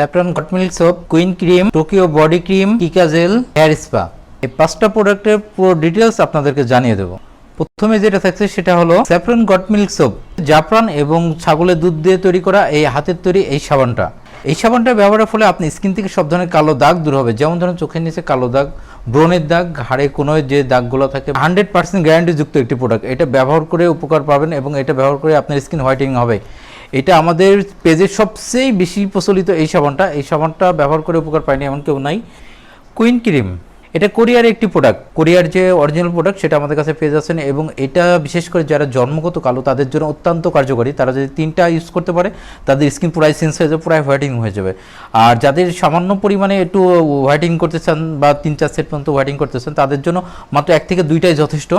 Saffron goat milk soap, queen cream, Tokyo body cream, কিকা gel, hair spa. এই 5টা প্রোডাক্টের পুরো ডিটেলস আপনাদেরকে জানিয়ে দেবো। প্রথমে যেটা থাকছে সেটা হলো স্যাফরন গট মিল্ক সোপ, জাফরান এবং ছাগলের দুধ দিয়ে তৈরি করা এই হাতের তৈরি এই সাবানটা। এই সাবানটা ব্যবহারের ফলে আপনি স্কিন থেকে সব ধরনের কালো দাগ দূর হবে, যেমন ধরুন চোখের নিচে কালো দাগ, ব্রণের দাগ, ঘাড়ে কোনোয় যে দাগগুলো থাকে। 100% গ্যারান্টিযুক্ত একটি প্রোডাক্ট। এটা ব্যবহার করে উপকার পাবেন এবং এটা ব্যবহার করে আপনার স্কিন হোয়াইটেনিং হবে। এটা আমাদের পেজে সবচেয়ে বেশি প্রচলিত এই সাবানটা ব্যবহার করে উপকার পায়নি এমন কেউ নাই। কুইন ক্রিম, এটা কোরিয়ার একটি প্রোডাক্ট। কোরিয়ার যে অরিজিনাল প্রোডাক্ট সেটা আমাদের কাছে পেয়ে যাচ্ছেন এবং এটা বিশেষ করে যারা জন্মগত কালো তাদের জন্য অত্যন্ত কার্যকরী। তারা যদি 3টা ইউজ করতে পারে তাদের স্কিন পুরাই চেঞ্জ হয়ে যাবে, পুরাই হোয়াইটিং হয়ে যাবে। আর যাদের সামান্য পরিমাণে একটু হোয়াইটিং করতে চান বা 3-4 সেট পর্যন্ত হোয়াইটিং করতে চান তাদের জন্য মাত্র 1 থেকে 2টাই যথেষ্ট।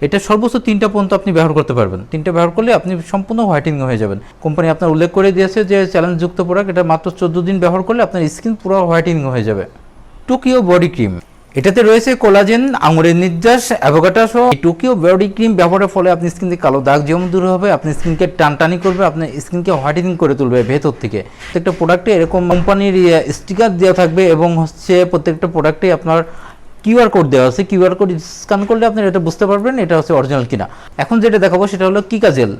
এটা সর্বোচ্চ 3টা পর্যন্ত আপনি ব্যবহার করতে পারবেন। 3টা ব্যবহার করলে আপনি সম্পূর্ণ হোয়াইটিং হয়ে যাবেন। কোম্পানি আপনার উল্লেখ করে দিয়েছে যে চ্যালেঞ্জযুক্ত প্রোডাক্ট, এটা মাত্র 14 দিন ব্যবহার করলে আপনার স্কিন পুরো হোয়াইটিং হয়ে যাবে। টোকিও বডি ক্রিম, এটাতে রয়েছে কোলাজেন, আঙুরের নির্যাস, অ্যাভোকাডো সহ। টোকিও বডি ক্রিম ব্যবহারের ফলে আপনি স্কিন থেকে কালো দাগ যেমন দূর হবে, আপনি স্কিনকে টানটানি করবে, আপনার স্কিনকে হোয়াইটেনিং করে তুলবে ভেতর থেকে। প্রত্যেকটা প্রোডাক্টে এরকম কোম্পানির স্টিকার দেওয়া থাকবে এবং প্রত্যেকটা প্রোডাক্টে আপনার কিউআর কোড দেওয়া আছে। কিউআর কোড স্ক্যান করলে আপনি এটা বুঝতে পারবেন এটা হচ্ছে অরিজিনাল কিনা। এখন যেটা দেখাবো সেটা হলো কিকা জেল।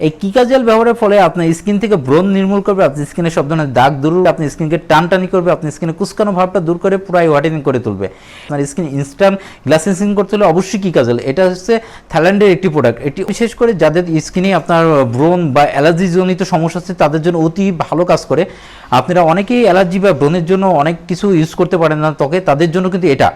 এই কিকা জেল ব্যবহারের ফলে আপনার স্কিন থেকে ব্রণ নির্মূল করবে, আপনার স্কিনে সব ধরনের দাগ দূর করবে, আপনার স্কিনকে টানটানি করবে, আপনার স্কিনে কুচকানো ভাবটা দূর করে পুরাই হোয়াইটেনিং করে তুলবে। আপনার স্কিন ইনস্ট্যান্ট গ্লাসিং করতে হলে অবশ্যই কিকা জেল। এটা হচ্ছে থাইল্যান্ডের একটি প্রোডাক্ট। এটি বিশেষ করে যাদের স্কিনে আপনার ব্রণ বা অ্যালার্জি জনিত সমস্যা আছে তাদের জন্য অতি ভালো কাজ করে। আপনারা অনেকেই অ্যালার্জি বা ব্রণের জন্য অনেক কিছু ইউজ করতে পারেন না ত্বকে, তাদের জন্য কিন্তু এটা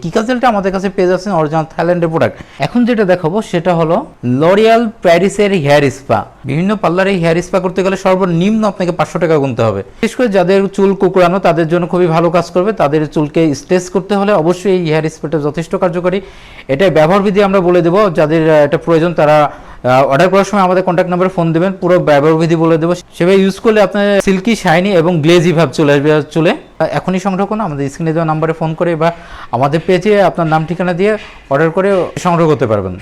কিকা জেলটা আমাদের কাছে পেয়ে যাচ্ছেন অরিজিনাল থাইল্যান্ডের প্রোডাক্ট। এখন যেটা দেখাবো সেটা হলো লরিয়াল প্যারিসের হেয়ার স্পা। বিভিন্ন পার্লারে হেয়ার স্পা করতে গেলে সর্বনিম্ন আপনাকে 500 টাকা গুনতে হবে। বিশেষ করে যাদের চুল কুকড়ানো তাদের জন্য খুবই ভালো কাজ করবে। তাদের চুলকে স্ট্রেচ করতে হলে অবশ্যই এই হেয়ার স্প্রেটা যথেষ্ট কার্যকরী। এটা ব্যবহার বিধি আমরা বলে দেবো, যাদের এটা প্রয়োজন তারা অর্ডার করার সময় আমাদের কন্ট্যাক্ট নাম্বারে ফোন দেবেন, পুরো ব্যবহার বিধি বলে দেবো। সেভাবে ইউজ করলে আপনার সিল্কি, শাইনি এবং গ্লেজি ভাব চলে আসবে চুলে। এখনই সংগ্রহ করুন, আমাদের স্ক্রিনে দেওয়া নাম্বারে ফোন করে বা আমাদের পেজে আপনার নাম ঠিকানা দিয়ে অর্ডার করে সংগ্রহ করতে পারবেন।